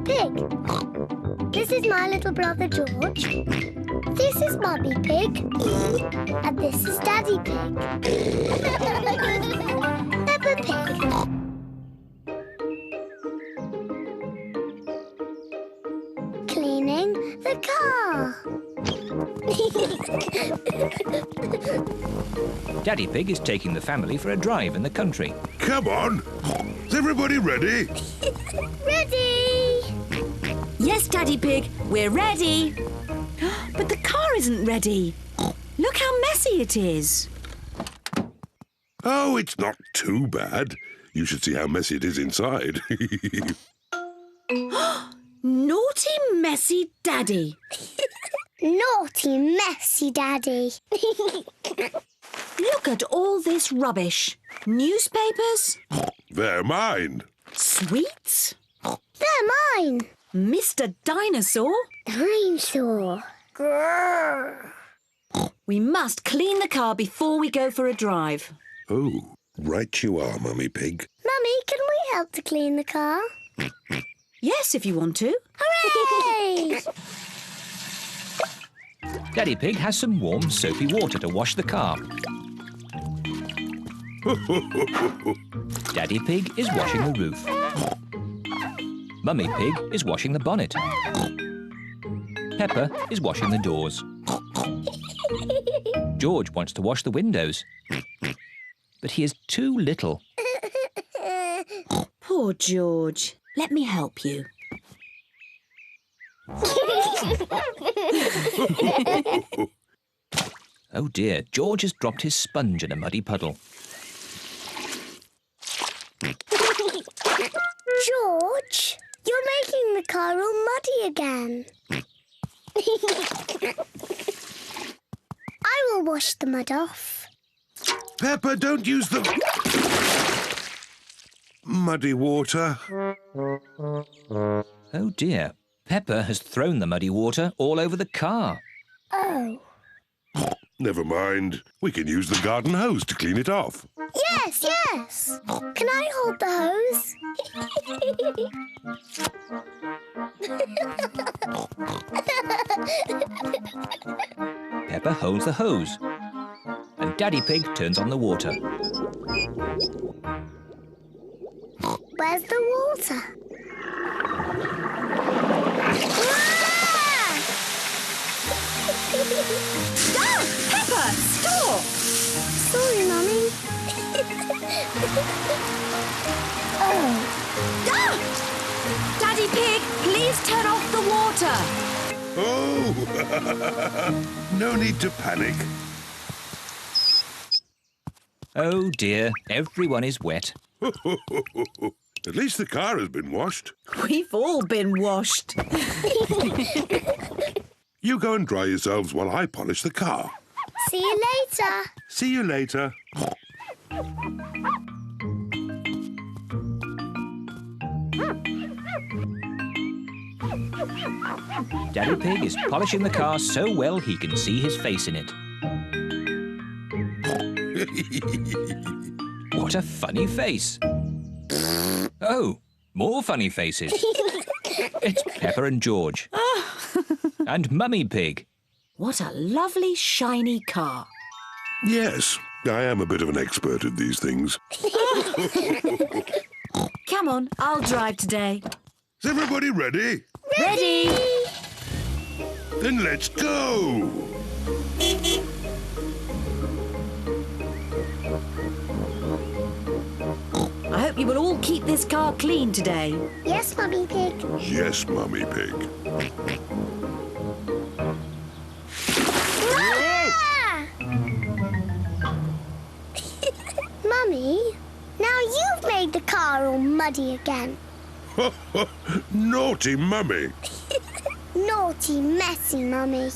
Pig. This is my little brother George. This is Mummy Pig. And this is Daddy Pig. Peppa Pig. Cleaning the car. Daddy Pig is taking the family for a drive in the country. Come on. Is everybody ready? Ready! Yes, Daddy Pig, we're ready. But the car isn't ready. Look how messy it is. Oh, it's not too bad. You should see how messy it is inside. Naughty, messy Daddy. Naughty, messy Daddy. Look at all this rubbish. Newspapers, They're mine. sweets, They're mine. Mr. Dinosaur. Dinosaur. Grrr. We must clean the car before we go for a drive. Oh, right you are, Mummy Pig. Mummy, can we help to clean the car? Yes, if you want to. Hooray! Daddy Pig has some warm, soapy water to wash the car. Daddy Pig is washing the roof. Mummy Pig is washing the bonnet. Peppa is washing the doors. George wants to wash the windows, but he is too little. Poor George. Let me help you. Oh dear, George has dropped his sponge in a muddy puddle. George, you're making the car all muddy again. I will wash the mud off. Peppa, don't use the muddy water. Oh dear, Peppa has thrown the muddy water all over the car. Oh. Never mind. We can use the garden hose to clean it off. Yes, yes. Can I hold the hose? Peppa holds the hose, and Daddy Pig turns on the water. Where's the water? Ah! Peppa, stop! Sorry, Mummy. Oh. Ah! Daddy Pig, please turn off the water. Oh! No need to panic. Oh dear, everyone is wet. At least the car has been washed. We've all been washed. You go and dry yourselves while I polish the car. See you later. See you later. Daddy Pig is polishing the car so well he can see his face in it. What a funny face. Oh, more funny faces. It's Peppa and George. And Mummy Pig. What a lovely, shiny car. Yes, I am a bit of an expert at these things. Come on, I'll drive today. Is everybody ready? Ready? Then let's go! I hope you will all keep this car clean today. Yes, Mummy Pig. Yes, Mummy Pig. Ah! Mummy, now you've made the car all muddy again. Naughty Mummy. Naughty, messy Mummy.